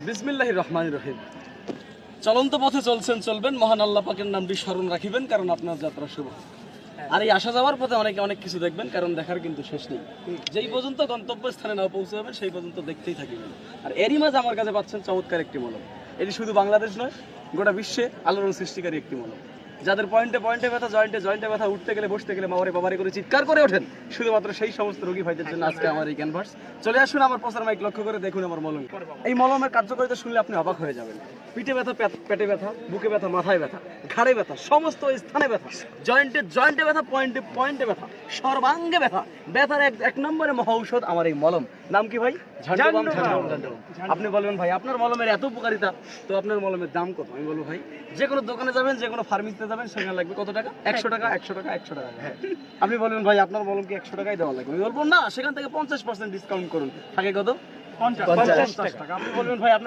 বিসমিল্লাহির রহমানির রহিম। চলন্ত পথে চলছেন, চলবেন, মহান আল্লাহ পাকের নামটি স্মরণ রাখিবেন, কারণ আপনার যাত্রা শুভ। আর এই আসা যাওয়ার পথে অনেকে অনেক কিছু দেখবেন, কারণ দেখার কিন্তু শেষ নেই। যেই পর্যন্ত গন্তব্যস্থানে না পৌঁছে যাবেন সেই পর্যন্ত দেখতেই থাকিবেন। আর এরই মাঝে আমার কাছে পাচ্ছেন চমৎকার একটি মলম। এটি শুধু বাংলাদেশ নয়, গোটা বিশ্বে আলোড়ন সৃষ্টিকারী একটি মলম। যাদের পয়েন্টে পয়েন্টে ব্যথা, জয়েন্টে জয়েন্টে ব্যথা, উঠতে গেলে বসতে গেলে মামারে বাবারে করে চিৎকার করে ওঠেন, শুধুমাত্র সেই সমস্ত রোগী ভাইদের জন্য আজকে আমার এই ক্যানভাস। চলে আসুন আমার প্রচার মাইক লক্ষ্য করে দেখুন আমার মলম। এই মলমের কার্যকারিতা শুনলে আপনি অবাক হয়ে যাবেন। পিঠে ব্যথা, পেটে ব্যথা, বুকে ব্যথা, মাথায় ব্যথা, ঘাড়ে ব্যথা, সমস্ত স্থানে ব্যথা, জয়েন্টে জয়েন্টে ব্যথা, পয়েন্টে পয়েন্টে ব্যথা, সর্বাঙ্গে ব্যথা, ব্যথার এক নম্বরে মহা ঔষধ আমার এই মলম। নাম কি ভাই? ঝান্ডুবাম। আপনি বলবেন ভাই আপনার মলমের এত উপকারিতা, তো আপনার মলমের দাম কত? আমি বলবো ভাই, যে কোনো দোকানে যাবেন, যে কোনো ফার্মেসিতে যাবেন, সেখানে লাগবে কত টাকা? 100 টাকা, 100 টাকা, 100 টাকা। হ্যাঁ, আপনি বলবেন ভাই আপনার মলম কি 100 টাকাই দেওয়া লাগবে? আমি বলবো না, সেখান থেকে 50% ডিসকাউন্ট করুন। থাকে কত? 50 টাকা। আপনি বলবেন ভাই আপনার